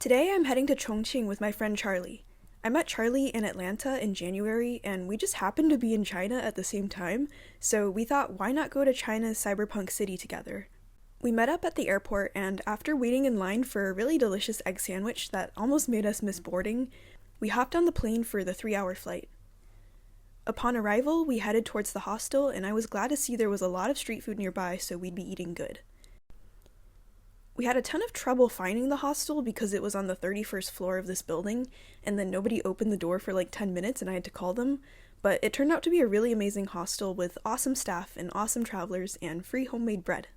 Today I'm heading to Chongqing with my friend Charlie. I met Charlie in Atlanta in January, and we just happened to be in China at the same time, so we thought why not go to China's cyberpunk city together. We met up at the airport, and after waiting in line for a really delicious egg sandwich that almost made us miss boarding, we hopped on the plane for the 3-hour flight. Upon arrival, we headed towards the hostel, and I was glad to see there was a lot of street food nearby, so we'd be eating good. We had a ton of trouble finding the hostel because it was on the 31st floor of this building, and then nobody opened the door for like 10 minutes and I had to call them, but it turned out to be a really amazing hostel with awesome staff and awesome travelers and free homemade bread.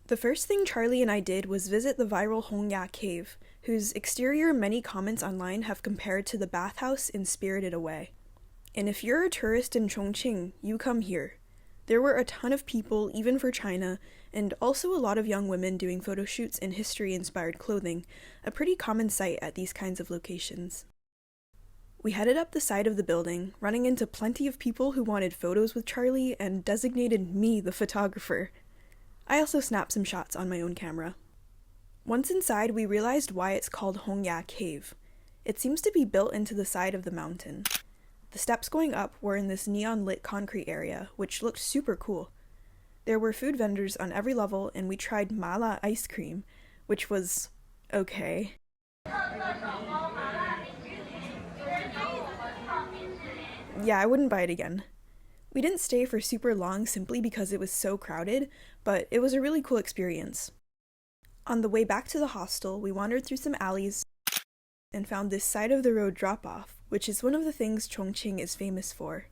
The first thing Charlie and I did was visit the viral Hongya Cave, whose exterior many comments online have compared to the bathhouse in Spirited Away. And if you're a tourist in Chongqing, you come here. There were a ton of people, even for China, and also a lot of young women doing photo shoots in history-inspired clothing, a pretty common sight at these kinds of locations. We headed up the side of the building, running into plenty of people who wanted photos with Charlie and designated me the photographer. I also snapped some shots on my own camera. Once inside, we realized why it's called Hongya Cave. It seems to be built into the side of the mountain. The steps going up were in this neon-lit concrete area, which looked super cool. There were food vendors on every level, and we tried mala ice cream, which was okay. Yeah, I wouldn't buy it again. We didn't stay for super long simply because it was so crowded, but it was a really cool experience. On the way back to the hostel, we wandered through some alleys and found this side-of-the-road drop-off, which is one of the things Chongqing is famous for.